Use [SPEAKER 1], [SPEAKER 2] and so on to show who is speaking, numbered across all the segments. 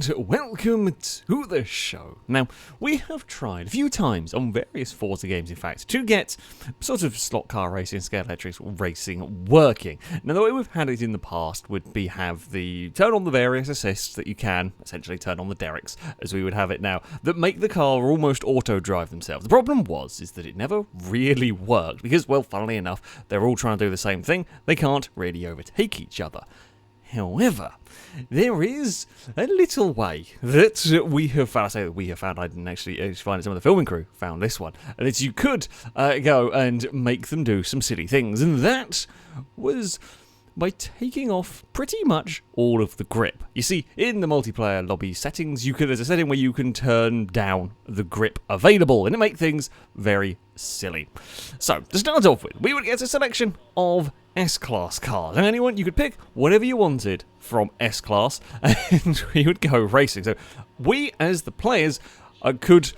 [SPEAKER 1] and welcome to the show. Now, we have tried a few times on various Forza games, in fact, to get sort of slot car racing, scale electric racing working. Now, the way we've had it in the past would be have the turn on the various assists that you can, essentially turn on the derricks, as we would have it now, that make the car almost auto-drive themselves. The problem is that it never really worked, because, well, funnily enough, they're all trying to do the same thing. They can't really overtake each other. However, there is a little way that we have found. I say that we have found. I didn't actually find it. Some of the filming crew found this one. And that you could go and make them do some silly things. And that was by taking off pretty much all of the grip. You see, in the multiplayer lobby settings, there's a setting where you can turn down the grip available, and it makes things very silly. So, to start off with, we would get a selection of S-Class cars. And anyone, you could pick whatever you wanted from S-Class, and we would go racing. So, we, as the players, could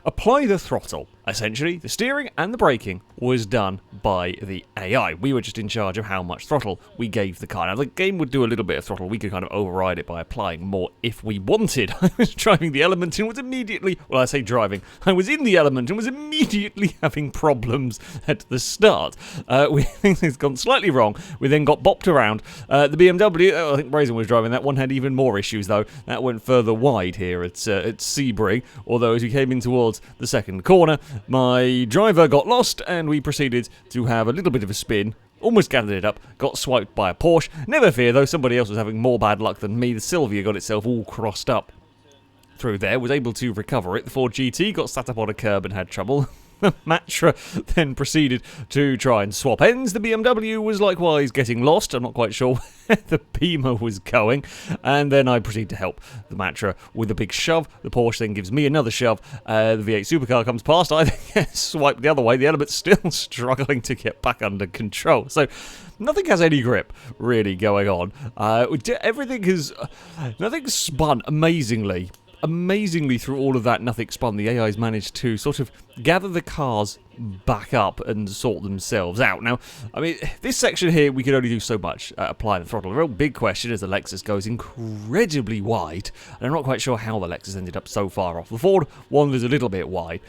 [SPEAKER 1] apply the throttle. Essentially, the steering and the braking was done by the AI. We were just in charge of how much throttle we gave the car. Now, the game would do a little bit of throttle. We could kind of override it by applying more if we wanted. I was driving the element and was immediately, well, I say driving, I was in the element and was immediately having problems at the start. Things had gone slightly wrong. We then got bopped around. The BMW, I think Brazen was driving that one, had even more issues, though. That went further wide here at Sebring, although as we came in towards the second corner, my driver got lost, and we proceeded to have a little bit of a spin. Almost gathered it up, got swiped by a Porsche. Never fear, though, somebody else was having more bad luck than me. The Sylvia got itself all crossed up through there, was able to recover it. The Ford GT got sat up on a curb and had trouble. The Matra then proceeded to try and swap ends. The BMW was likewise getting lost. I'm not quite sure where the Beamer was going. And then I proceed to help the Matra with a big shove. The Porsche then gives me another shove. The V8 supercar comes past. I then get swiped the other way. The element's still struggling to get back under control. So nothing has any grip really going on. Nothing's spun amazingly through all of that. Nothing spun. The AI's managed to sort of gather the cars back up and sort themselves out. Now, I mean, this section here, we can only do so much applying the throttle. The real big question is the Lexus goes incredibly wide, and I'm not quite sure how the Lexus ended up so far off. The Ford wanders a little bit wide,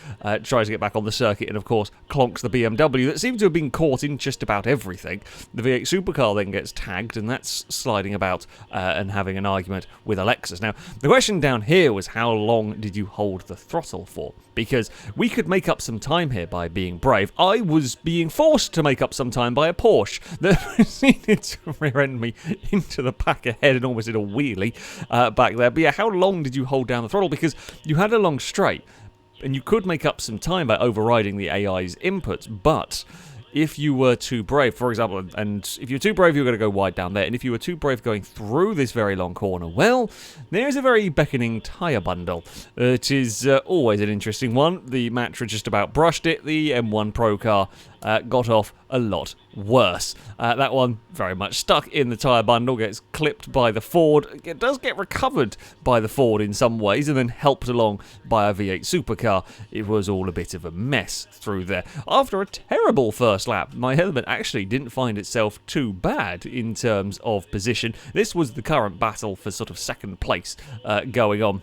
[SPEAKER 1] tries to get back on the circuit, and of course, clonks the BMW that seems to have been caught in just about everything. The V8 supercar then gets tagged, and that's sliding about and having an argument with a Lexus. Now, the question down here was, how long did you hold the throttle for? Because we could make up some time here by being brave. I was being forced to make up some time by a Porsche that proceeded to rear-end me into the back ahead and almost did a wheelie back there. But yeah, how long did you hold down the throttle? Because you had a long straight, and you could make up some time by overriding the AI's inputs, but if you were too brave, for example, and if you're too brave, you're going to go wide down there, and if you were too brave going through this very long corner, well, there's a very beckoning tyre bundle. It is always an interesting one. The Matra just about brushed it. The M1 Pro car got off a lot worse. That one very much stuck in the tyre bundle, gets clipped by the Ford. It does get recovered by the Ford in some ways, and then helped along by a V8 supercar. It was all a bit of a mess through there. After a terrible first lap, my element actually didn't find itself too bad in terms of position. This was the current battle for sort of second place going on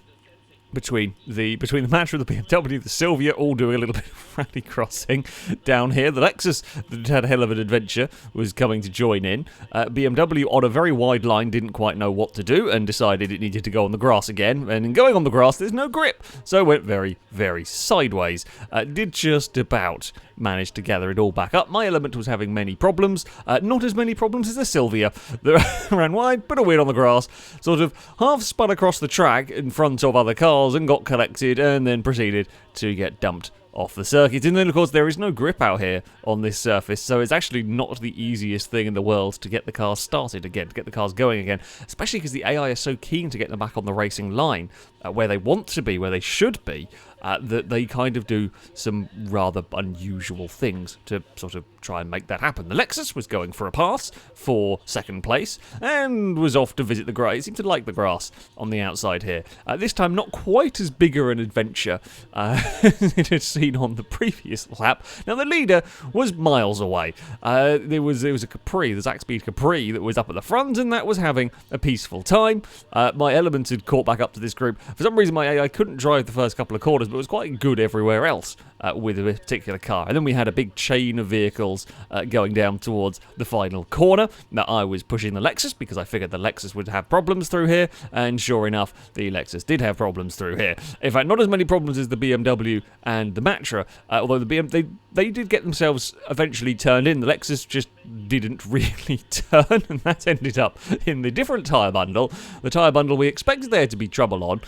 [SPEAKER 1] between the Matra, the BMW, the Sylvia, all doing a little bit of rally crossing down here. The Lexus, that had a hell of an adventure, was coming to join in. BMW, on a very wide line, didn't quite know what to do and decided it needed to go on the grass again. And in going on the grass, there's no grip, so it went very, very sideways. Did just about manage to gather it all back up. My element was having many problems. Not as many problems as the Sylvia that ran wide, but a wheel on the grass. Sort of half spun across the track in front of other cars and got collected, and then proceeded to get dumped off the circuit. And then, of course, there is no grip out here on this surface, so it's actually not the easiest thing in the world to get the cars started again, to get the cars going again, especially because the AI is so keen to get them back on the racing line, where they want to be, where they should be, that they kind of do some rather unusual things to sort of try and make that happen. The Lexus was going for a pass for second place and was off to visit the grass. It seemed to like the grass on the outside here. This time, not quite as bigger an adventure as it had seemed been on the previous lap. Now, the leader was miles away. There was a Capri, the Zach Speed Capri, that was up at the front, and that was having a peaceful time. My Element had caught back up to this group. For some reason, my AI couldn't drive the first couple of corners, but it was quite good everywhere else with a particular car. And then we had a big chain of vehicles going down towards the final corner. Now, I was pushing the Lexus because I figured the Lexus would have problems through here, and sure enough, the Lexus did have problems through here. In fact, not as many problems as the BMW and the Matra, although the they did get themselves eventually turned in. The Lexus just didn't really turn, and that ended up in the different tyre bundle. The tyre bundle we expected there to be trouble on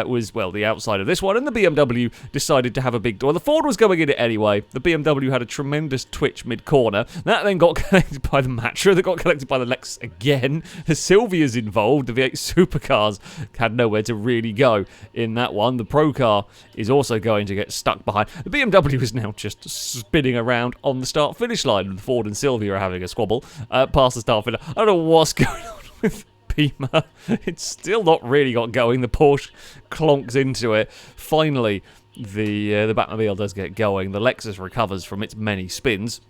[SPEAKER 1] was, well, the outside of this one, and the BMW decided to have a big door. The Ford was going in it anyway. The BMW had a tremendous twitch mid-corner. That then got collected by the Matra, that got collected by the Lexus again. The Silvia's involved. The V8 supercars had nowhere to really go in that one. The Pro car is also going to get stuck behind. The BMW is now just spinning around on the start-finish line. The Ford and Silvia are having a squabble past the start-finish. I don't know what's going on with Beamer. It's still not really got going. The Porsche clonks into it. Finally, the Batmobile does get going. The Lexus recovers from its many spins.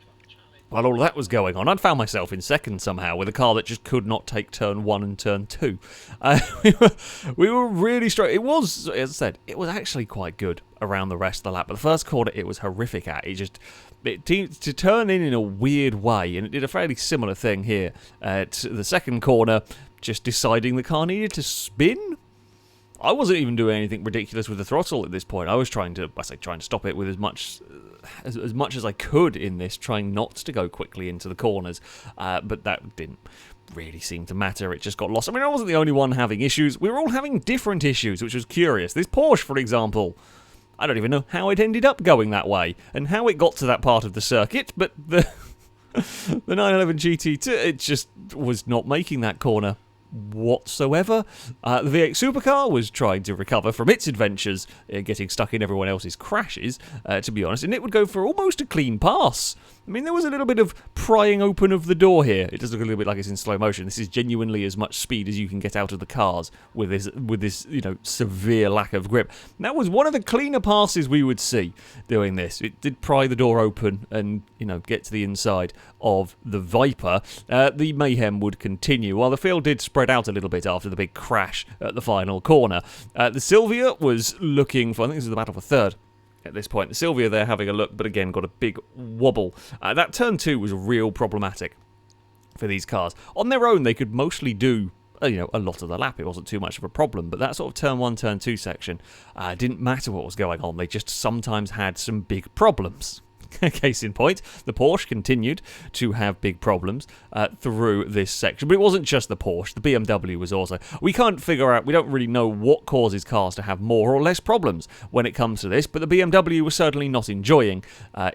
[SPEAKER 1] While all of that was going on, I'd found myself in second somehow with a car that just could not take turn 1 and turn 2. We were really strong. It was, as I said, it was actually quite good around the rest of the lap. But the first corner, it was horrific at. It to turn in a weird way, and it did a fairly similar thing here at the second corner, just deciding the car needed to spin. I wasn't even doing anything ridiculous with the throttle at this point. I was trying to stop it with as much as I could in this, trying not to go quickly into the corners. But that didn't really seem to matter. It just got lost. I mean, I wasn't the only one having issues. We were all having different issues, which was curious. This Porsche, for example, I don't even know how it ended up going that way and how it got to that part of the circuit, but the 911 GT2, it just was not making that corner whatsoever. The V8 supercar was trying to recover from its adventures, getting stuck in everyone else's crashes, to be honest, and it would go for almost a clean pass. I mean, there was a little bit of prying open of the door here. It does look a little bit like it's in slow motion. This is genuinely as much speed as you can get out of the cars with this severe lack of grip. And that was one of the cleaner passes we would see doing this. It did pry the door open and, get to the inside of the Viper. The mayhem would continue, while the field did spread out a little bit after the big crash at the final corner. The Silvia was looking for, I think this is the battle for third. At this point, the Silvia there having a look, but again got a big wobble. That turn 2 was real problematic for these cars. On their own, they could mostly do a lot of the lap. It wasn't too much of a problem, but that sort of turn 1, turn 2 section didn't matter what was going on. They just sometimes had some big problems. Case in point, the Porsche continued to have big problems through this section. But it wasn't just the Porsche, the BMW was also. We can't figure out, we don't really know what causes cars to have more or less problems when it comes to this, but the BMW was certainly not enjoying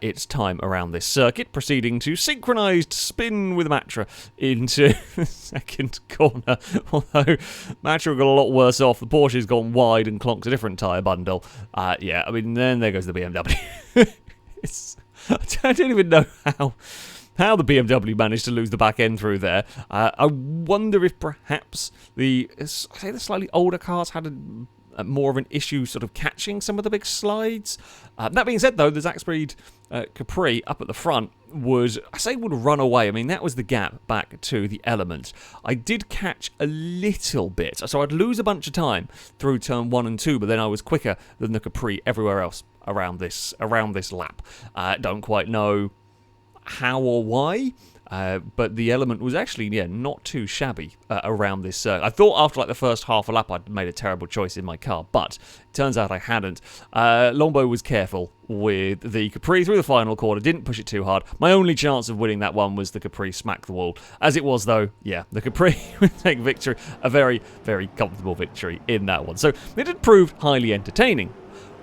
[SPEAKER 1] its time around this circuit, proceeding to synchronised spin with Matra into the second corner. Although Matra got a lot worse off, the Porsche's gone wide and clonked a different tyre bundle. Then there goes the BMW. I don't even know how the BMW managed to lose the back end through there. I wonder if perhaps the slightly older cars had more of an issue sort of catching some of the big slides. That being said, though, the Zach Speed Capri up at the front would run away. I mean, that was the gap back to the Element. I did catch a little bit, so I'd lose a bunch of time through turn 1 and 2, but then I was quicker than the Capri everywhere else around this lap. Don't quite know how or why, but the Element was actually not too shabby around this circuit. I thought after the first half a lap I'd made a terrible choice in my car, but it turns out I hadn't. Longbow was careful with the Capri through the final corner, didn't push it too hard. My only chance of winning that one was the Capri smack the wall. As it was, though, the Capri would take victory, a very, very comfortable victory in that one. So it had proved highly entertaining.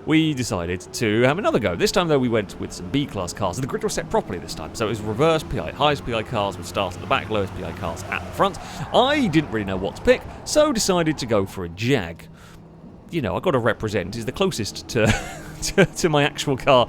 [SPEAKER 1] We decided to have another go. This time, though, we went with some B-class cars. The grid was set properly this time, so it was reverse PI. Highest PI cars would start at the back, lowest PI cars at the front. I didn't really know what to pick, so decided to go for a Jag. I've got to represent, is the closest to my actual car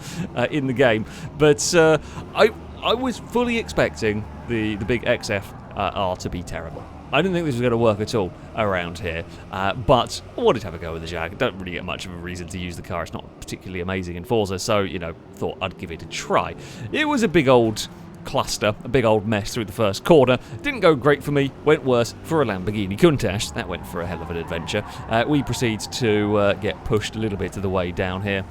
[SPEAKER 1] in the game. But I was fully expecting the big XF R to be terrible. I didn't think this was going to work at all around here, but I wanted to have a go with the Jag. Don't really get much of a reason to use the car. It's not particularly amazing in Forza, so, you know, thought I'd give it a try. It was a big old cluster, a big old mess through the first corner. Didn't go great for me, went worse for a Lamborghini Countach. That went for a hell of an adventure. We proceed to get pushed a little bit of the way down here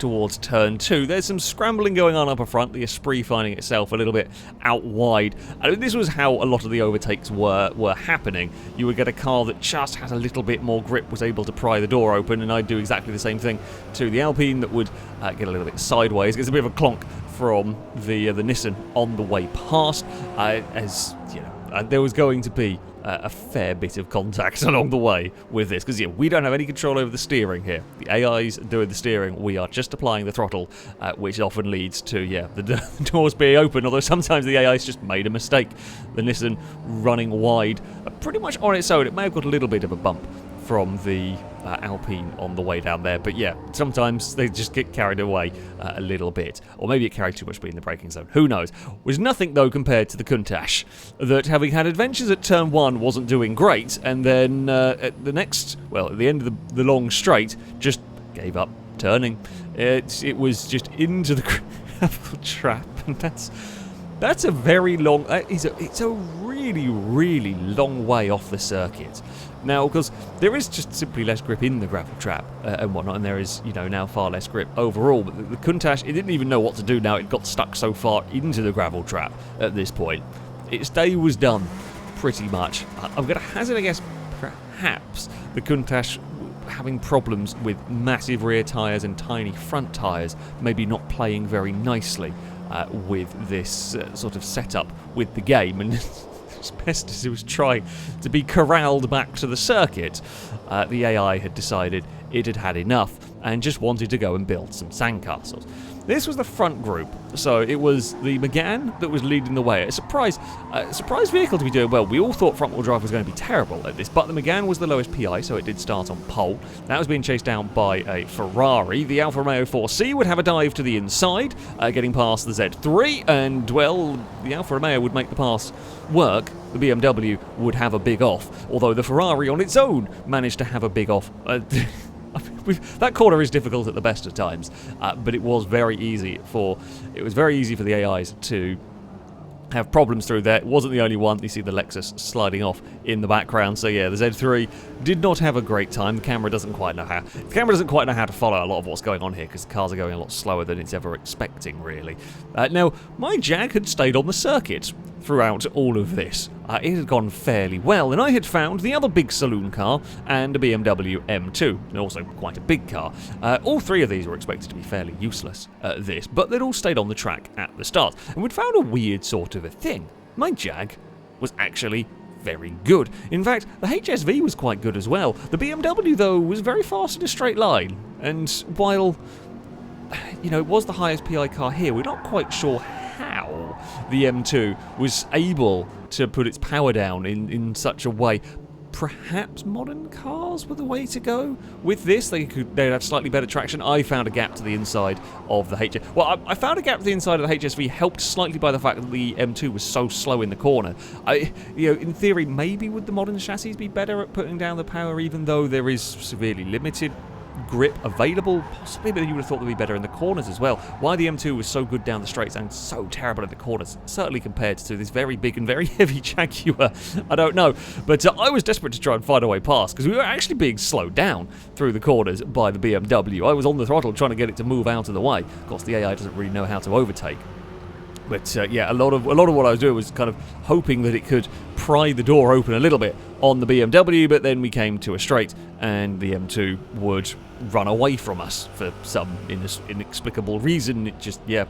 [SPEAKER 1] towards turn 2. There's some scrambling going on up front, the Esprit finding itself a little bit out wide. And this was how a lot of the overtakes were happening. You would get a car that just had a little bit more grip, was able to pry the door open, and I'd do exactly the same thing to the Alpine that would get a little bit sideways. Gets a bit of a clonk from the Nissan on the way past, as you know, there was going to be a fair bit of contact along the way with this, because yeah, we don't have any control over the steering here. The AI's doing the steering, we are just applying the throttle, which often leads to, yeah, the doors being open, although sometimes the AI's just made a mistake. The Nissan running wide, pretty much on its own. It may have got a little bit of a bump from the Alpine on the way down there, but yeah, sometimes they just get carried away a little bit, or maybe it carried too much speed in the braking zone, who knows. Was nothing though compared to the Countach, that having had adventures at turn 1 wasn't doing great, and then at the next, well, at the end of the long straight, just gave up turning. It was just into the gravel trap, and that's a very long, it's a really, really long way off the circuit. Now, because there is just simply less grip in the gravel trap and whatnot, and there is, you know, now far less grip overall. But the Countach, it didn't even know what to do now. It got stuck so far into the gravel trap at this point. Its day was done, pretty much. I'm going to hazard a guess, perhaps the Countach having problems with massive rear tyres and tiny front tyres, maybe not playing very nicely with this sort of setup with the game, and as best as it was trying to be corralled back to the circuit, the AI had decided it had had enough and just wanted to go and build some sandcastles. This was the front group, so it was the Megane that was leading the way. A surprise vehicle to be doing well. We all thought front-wheel drive was going to be terrible at this, but the Megane was the lowest PI, so it did start on pole. That was being chased down by a Ferrari. The Alfa Romeo 4C would have a dive to the inside, getting past the Z3, and, well, the Alfa Romeo would make the pass work. The BMW would have a big off, although the Ferrari on its own managed to have a big off. That corner is difficult at the best of times, but it was very easy for the AIs to have problems through there. It wasn't the only one. You see the Lexus sliding off in the background. So yeah, the Z3 did not have a great time. The camera doesn't quite know how to follow a lot of what's going on here, because the cars are going a lot slower than it's ever expecting, really. Now, my Jag had stayed on the circuit throughout all of this. It had gone fairly well, and I had found the other big saloon car and a BMW M2, and also quite a big car. All three of these were expected to be fairly useless at this, but they'd all stayed on the track at the start, and we'd found a weird sort of a thing. My Jag was actually very good. In fact, the HSV was quite good as well. The BMW, though, was very fast in a straight line, and while, you know, it was the highest PI car here, we're not quite sure how the M2 was able to put its power down in such a way. Perhaps modern cars were the way to go with this. They'd have slightly better traction. I found a gap to the inside of the HSV. Well, I found a gap to the inside of the HSV, helped slightly by the fact that the M2 was so slow in the corner. In theory, maybe would the modern chassis be better at putting down the power, even though there is severely limited grip available? Possibly, but you would have thought they'd be better in the corners as well. Why the M2 was so good down the straights and so terrible at the corners, certainly compared to this very big and very heavy Jaguar, I don't know. But I was desperate to try and find a way past, because we were actually being slowed down through the corners by the BMW. I was on the throttle trying to get it to move out of the way. Of course, the AI doesn't really know how to overtake. But yeah, a lot of what I was doing was kind of hoping that it could pry the door open a little bit on the BMW, but then we came to a straight, and the M2 would run away from us for some inexplicable reason. It just, yeah,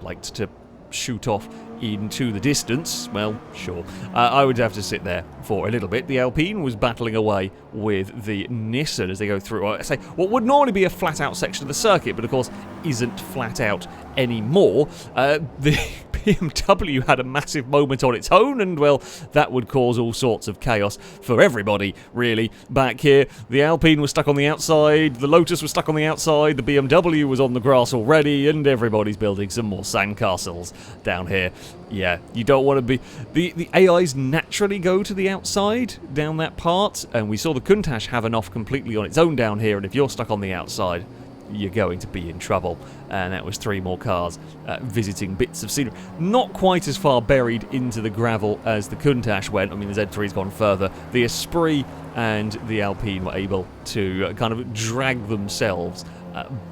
[SPEAKER 1] liked to shoot off into the distance. Well, sure. I would have to sit there for a little bit. The Alpine was battling away with the Nissan as they go through, I say, what would normally be a flat-out section of the circuit, but of course isn't flat-out anymore. The BMW had a massive moment on its own, and, well, that would cause all sorts of chaos for everybody, really. Back here, the Alpine was stuck on the outside, the Lotus was stuck on the outside, the BMW was on the grass already, and everybody's building some more sandcastles down here. Yeah, you don't want to be... The AIs naturally go to the outside down that part, and we saw the Countach have an off completely on its own down here, and if you're stuck on the outside, you're going to be in trouble. And that was 3 more cars visiting bits of scenery. Not quite as far buried into the gravel as the Countach went. I mean, the Z3's gone further. The Esprit and the Alpine were able to kind of drag themselves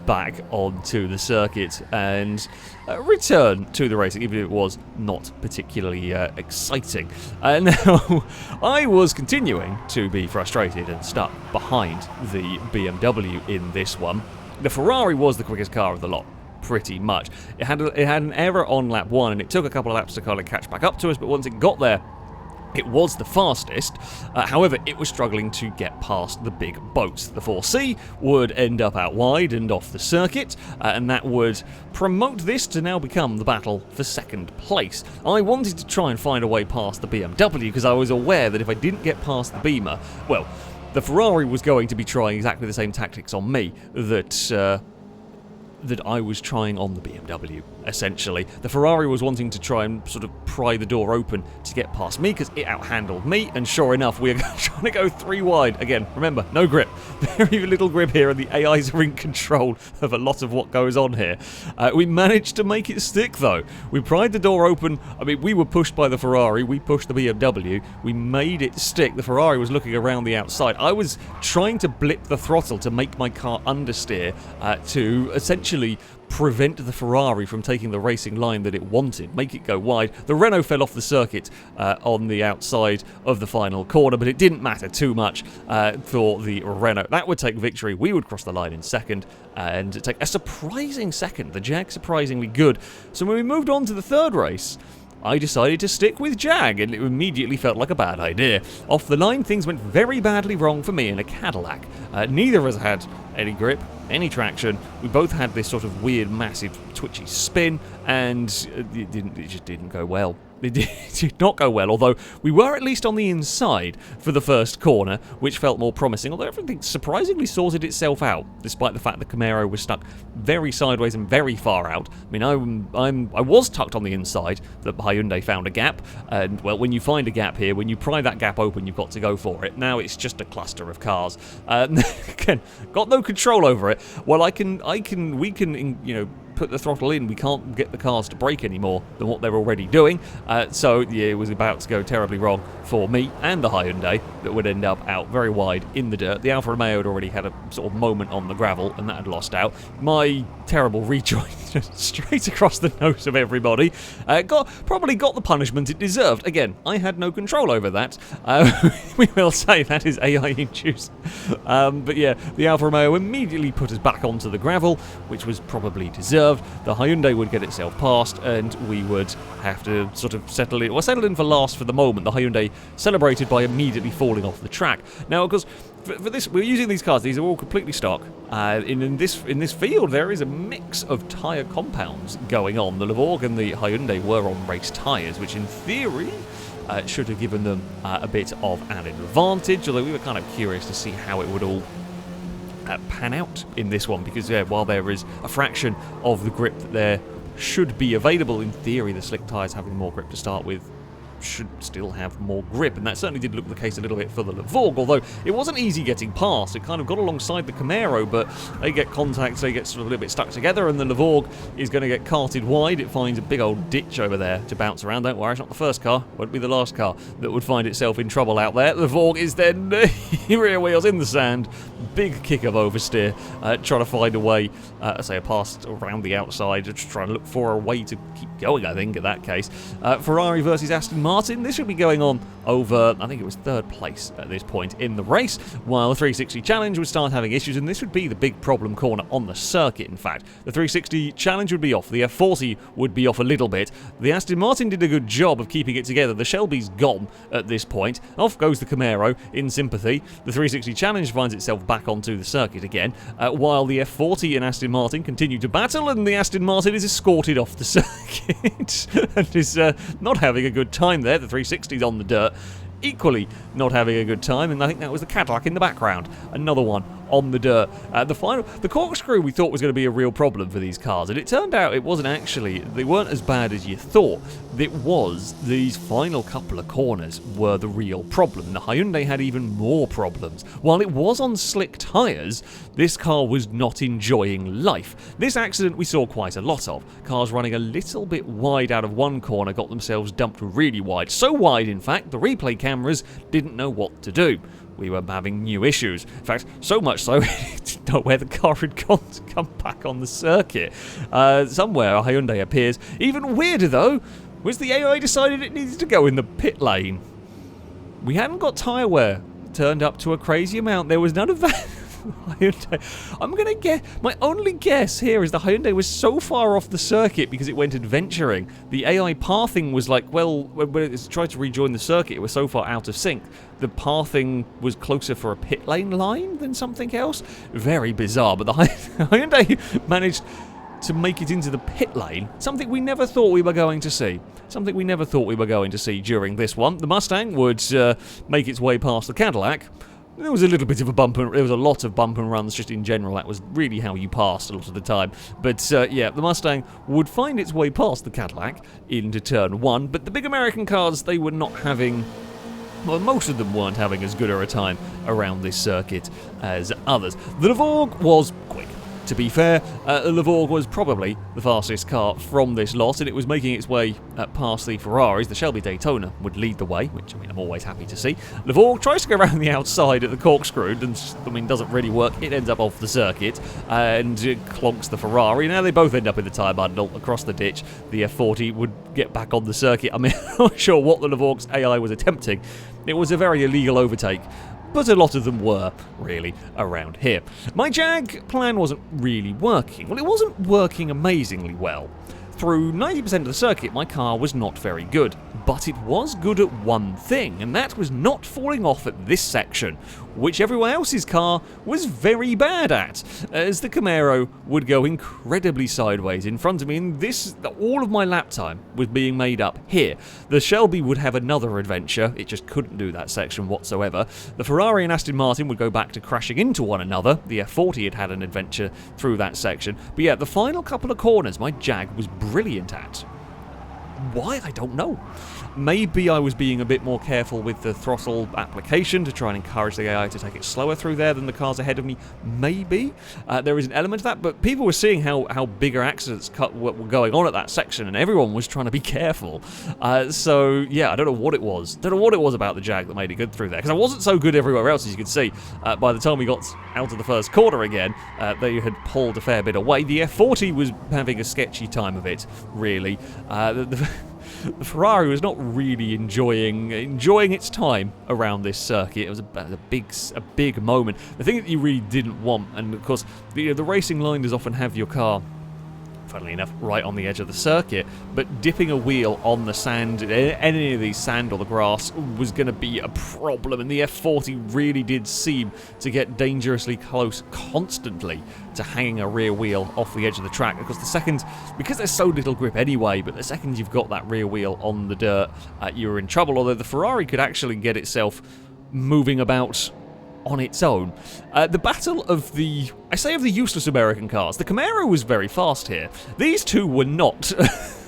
[SPEAKER 1] back onto the circuit and return to the racing, even if it was not particularly exciting. Now, I was continuing to be frustrated and stuck behind the BMW in this one. The Ferrari was the quickest car of the lot, pretty much. It had an error on lap 1, and it took a couple of laps to kind of catch back up to us, but once it got there, it was the fastest. However, it was struggling to get past the big boats. The 4C would end up out wide and off the circuit, and that would promote this to now become the battle for second place. I wanted to try and find a way past the BMW because I was aware that if I didn't get past the Beamer, well, the Ferrari was going to be trying exactly the same tactics on me that I was trying on the BMW, essentially. The Ferrari was wanting to try and sort of pry the door open to get past me because it outhandled me, and sure enough, we are trying to go 3 wide. Again, remember, no grip. Very little grip here, and the AIs are in control of a lot of what goes on here. We managed to make it stick, though. We pried the door open. I mean, we were pushed by the Ferrari. We pushed the BMW. We made it stick. The Ferrari was looking around the outside. I was trying to blip the throttle to make my car understeer to essentially prevent the Ferrari from taking the racing line that it wanted, make it go wide. The Renault fell off the circuit on the outside of the final corner, but it didn't matter too much for the Renault. That would take victory. We would cross the line in second and take a surprising second. The Jag surprisingly good. So when we moved on to the third race, I decided to stick with Jag, and it immediately felt like a bad idea. Off the line, things went very badly wrong for me in a Cadillac. Neither of us had any grip, any traction. We both had this sort of weird, massive, twitchy spin, and it just didn't go well. It did not go well, although we were at least on the inside for the first corner, which felt more promising, although everything surprisingly sorted itself out, despite the fact the Camaro was stuck very sideways and very far out. I mean, I was tucked on the inside, the Hyundai found a gap, and, well, when you find a gap here, when you pry that gap open, you've got to go for it. Now it's just a cluster of cars. Again, got no control over it. Well, we can, you know, put the throttle in, we can't get the cars to brake any more than what they're already doing. So, yeah, it was about to go terribly wrong for me and the Hyundai that would end up out very wide in the dirt. The Alfa Romeo had already had a sort of moment on the gravel, and that had lost out. My terrible rejoin just straight across the nose of everybody. Probably got the punishment it deserved. Again, I had no control over that. We will say that is AI-induced. But yeah, the Alfa Romeo immediately put us back onto the gravel, which was probably deserved. The Hyundai would get itself past, and we would have to sort of settle in for last for the moment. The Hyundai celebrated by immediately falling off the track. Now, because for this, we're using these cars. These are all completely stock. In this field, there is a mix of tyre compounds going on. The Levorg and the Hyundai were on race tyres, which in theory should have given them a bit of an advantage. Although we were kind of curious to see how it would all pan out in this one, because while there is a fraction of the grip that there should be available, in theory the slick tyres having more grip to start with should still have more grip, and that certainly did look the case a little bit for the Levorg, although it wasn't easy getting past. It kind of got alongside the Camaro, but they get contact, they get sort of a little bit stuck together, and the Levorg is going to get carted wide. It finds a big old ditch over there to bounce around. Don't worry, it's not the first car, won't be the last car that would find itself in trouble out there. The Levorg is then rear wheels in the sand, big kick of oversteer, trying to find a way, past around the outside, just trying to look for a way to keep going, I think, in that case. Ferrari versus Aston Martin. Martin. This should be going on over, I think it was 3rd place at this point in the race, while the 360 Challenge would start having issues, and this would be the big problem corner on the circuit, in fact. The 360 Challenge would be off, the F40 would be off a little bit, the Aston Martin did a good job of keeping it together, the Shelby's gone at this point, off goes the Camaro in sympathy, the 360 Challenge finds itself back onto the circuit again, while the F40 and Aston Martin continue to battle, and the Aston Martin is escorted off the circuit and is not having a good time there. The 360's on the dirt, equally not having a good time, and I think that was the Cadillac in the background, another one on the dirt. The corkscrew we thought was going to be a real problem for these cars, and it turned out it wasn't actually. They weren't as bad as you thought. It was these final couple of corners were the real problem. The Hyundai had even more problems. While it was on slick tyres, this car was not enjoying life. This accident we saw quite a lot of. Cars running a little bit wide out of one corner got themselves dumped really wide. So wide, in fact, the replay cameras didn't know what to do. We were having new issues. In fact, so much so, we didn't know where the car had gone to come back on the circuit. Somewhere a Hyundai appears. Even weirder, though, was the AI decided it needed to go in the pit lane. We hadn't got tyre wear turned up to a crazy amount. There was none of that. Hyundai. I'm going to guess, my only guess here is the Hyundai was so far off the circuit because it went adventuring. The AI pathing was like, well, when it tried to rejoin the circuit, it was so far out of sync. The pathing was closer for a pit lane line than something else. Very bizarre, but the Hyundai managed to make it into the pit lane, something we never thought we were going to see. Something we never thought we were going to see during this one. The Mustang would make its way past the Cadillac. There was a little bit of a bump, and there was a lot of bump and runs just in general. That was really how you passed a lot of the time. But yeah, the Mustang would find its way past the Cadillac into turn 1, but the big American cars, they were not having, well, most of them weren't having as good a time around this circuit as others. The Levorg was quick. To be fair, the Levorg was probably the fastest car from this lot, and it was making its way past the Ferraris. The Shelby Daytona would lead the way, which, I mean, I'm always happy to see. Levorg tries to go around the outside at the corkscrew, and, I mean, doesn't really work. It ends up off the circuit, and clonks the Ferrari. Now they both end up in the tyre bundle across the ditch. The F40 would get back on the circuit. I mean, I'm not sure what the Levorg's AI was attempting. It was a very illegal overtake, but a lot of them were, really, around here. My Jag plan wasn't really working. Well, it wasn't working amazingly well. Through 90% of the circuit, my car was not very good, but it was good at one thing, and that was not falling off at this section, which everyone else's car was very bad at, as the Camaro would go incredibly sideways in front of me, and all of my lap time was being made up here. The Shelby would have another adventure, it just couldn't do that section whatsoever. The Ferrari and Aston Martin would go back to crashing into one another. The F40 had an adventure through that section, but yeah, the final couple of corners my Jag was brilliant at. Why? I don't know. Maybe I was being a bit more careful with the throttle application to try and encourage the AI to take it slower through there than the cars ahead of me. Maybe. There is an element of that, but people were seeing how bigger accidents were going on at that section, and everyone was trying to be careful. So, yeah, I don't know what it was. Don't know what it was about the Jag that made it good through there, because I wasn't so good everywhere else, as you can see. By the time we got out of the first corner again, they had pulled a fair bit away. The F40 was having a sketchy time of it, really. The Ferrari was not really enjoying its time around this circuit. It was a big moment. The thing that you really didn't want, and of course, the racing line does often have your car, funnily enough, right on the edge of the circuit, but dipping a wheel on the sand, any of these sand or the grass, was going to be a problem, and the F40 really did seem to get dangerously close constantly to hanging a rear wheel off the edge of the track, because there's so little grip anyway, but the second you've got that rear wheel on the dirt, you're in trouble, although the Ferrari could actually get itself moving about on its own. The battle of the useless American cars. The Camaro was very fast here. These two were not.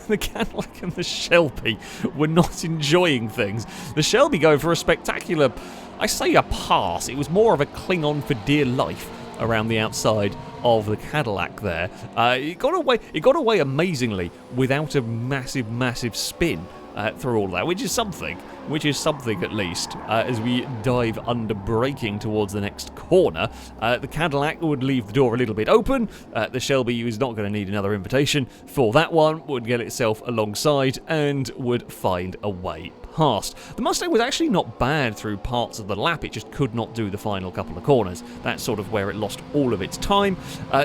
[SPEAKER 1] The Cadillac and the Shelby were not enjoying things. The Shelby going for a spectacular, I say a pass, it was more of a cling on for dear life around the outside of the Cadillac there. It got away amazingly without a massive spin through all that, which is something. which is something at least. As we dive under braking towards the next corner, the Cadillac would leave the door a little bit open. The Shelby is not going to need another invitation for that one, would get itself alongside and would find a way past. The Mustang was actually not bad through parts of the lap, it just could not do the final couple of corners. That's sort of where it lost all of its time.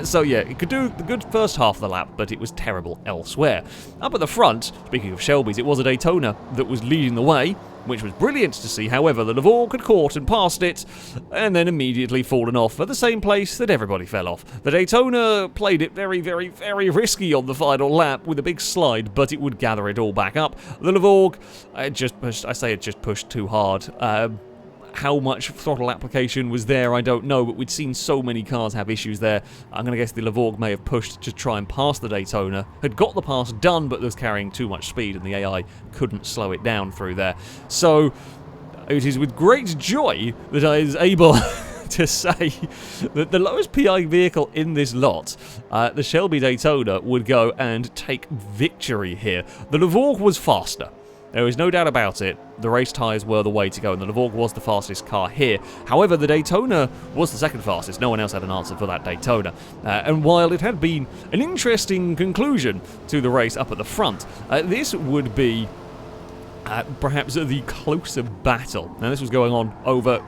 [SPEAKER 1] So yeah, it could do the good first half of the lap, but it was terrible elsewhere. Up at the front, speaking of Shelbys, it was a Daytona that was leading the way, which was brilliant to see. However, the Levorg had caught and passed it, and then immediately fallen off at the same place that everybody fell off. The Daytona played it very, very, very risky on the final lap with a big slide, but it would gather it all back up. The Levorg, it just pushed too hard. How much throttle application was there, I don't know, but we'd seen so many cars have issues there. I'm going to guess the Levorg may have pushed to try and pass the Daytona, had got the pass done, but was carrying too much speed, and the AI couldn't slow it down through there. So, it is with great joy that I was able to say that the lowest PI vehicle in this lot, the Shelby Daytona, would go and take victory here. The Levorg was faster. There is no doubt about it. The race tyres were the way to go, and the Levorg was the fastest car here. However, the Daytona was the second fastest. No one else had an answer for that Daytona. And while it had been an interesting conclusion to the race up at the front, this would be perhaps the closer battle. Now, this was going on over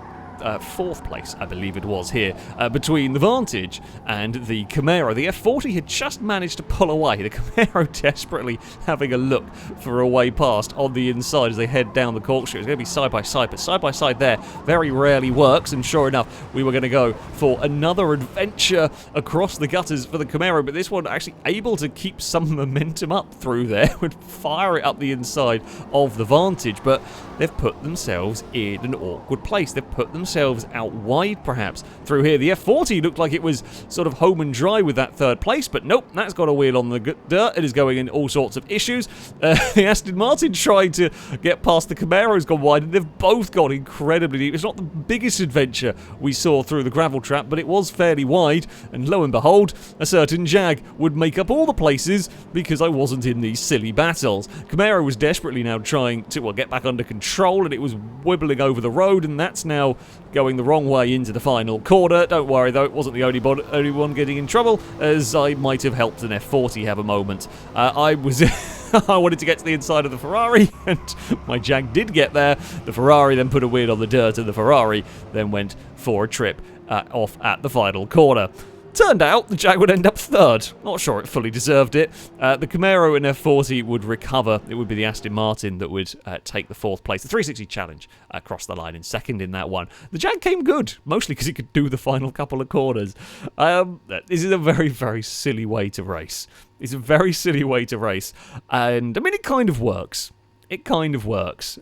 [SPEAKER 1] fourth place, I believe it was here, between the Vantage and the Camaro. The F40 had just managed to pull away. The Camaro desperately having a look for a way past on the inside as they head down the corkscrew. It's going to be side by side, but side by side there very rarely works, and sure enough, we were going to go for another adventure across the gutters for the Camaro, but this one actually able to keep some momentum up through there, would fire it up the inside of the Vantage, but they've put themselves in an awkward place. They've put themselves out wide, perhaps, through here. The F40 looked like it was sort of home and dry with that third place, but nope, that's got a wheel on the dirt. It is going in all sorts of issues. The Aston Martin tried to get past the Camaro's gone wide, and they've both gone incredibly deep. It's not the biggest adventure we saw through the gravel trap, but it was fairly wide, and lo and behold, a certain Jag would make up all the places because I wasn't in these silly battles. Camaro was desperately now trying to, get back under control, and it was wibbling over the road, and that's now going the wrong way into the final corner. Don't worry though, it wasn't the only one getting in trouble, as I might have helped an F40 have a moment. I wanted to get to the inside of the Ferrari, and my Jag did get there. The Ferrari then put a wheel on the dirt, and the Ferrari then went for a trip off at the final corner. Turned out the Jag would end up third. Not sure it fully deserved it. The Camaro and F40 would recover. It would be the Aston Martin that would take the fourth place. The 360 Challenge across the line in second in that one. The Jag came good, mostly because it could do the final couple of corners. This is a very, very silly way to race. It's a very silly way to race. And, I mean, it kind of works. It kind of works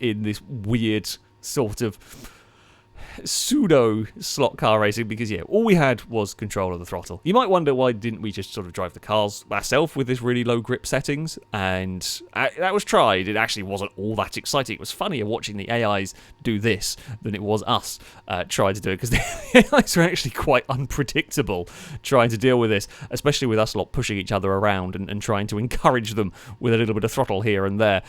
[SPEAKER 1] in this weird sort of pseudo slot car racing, because yeah, all we had was control of the throttle. You might wonder why didn't we just sort of drive the cars ourselves with this really low grip settings, and that was tried. It actually wasn't all that exciting. It was funnier watching the AIs do this than it was us trying to do it, because the AIs are actually quite unpredictable trying to deal with this, especially with us lot pushing each other around and trying to encourage them with a little bit of throttle here and there.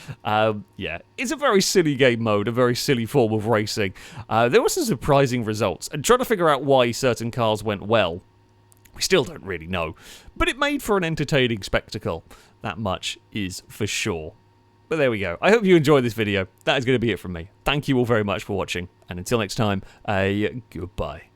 [SPEAKER 1] Yeah, it's a very silly game mode, a very silly form of racing. There were some surprising results, and trying to figure out why certain cars went well, we still don't really know, but it made for an entertaining spectacle. That much is for sure. But there we go. I hope you enjoyed this video. That is going to be it from me. Thank you all very much for watching, and until next time, goodbye.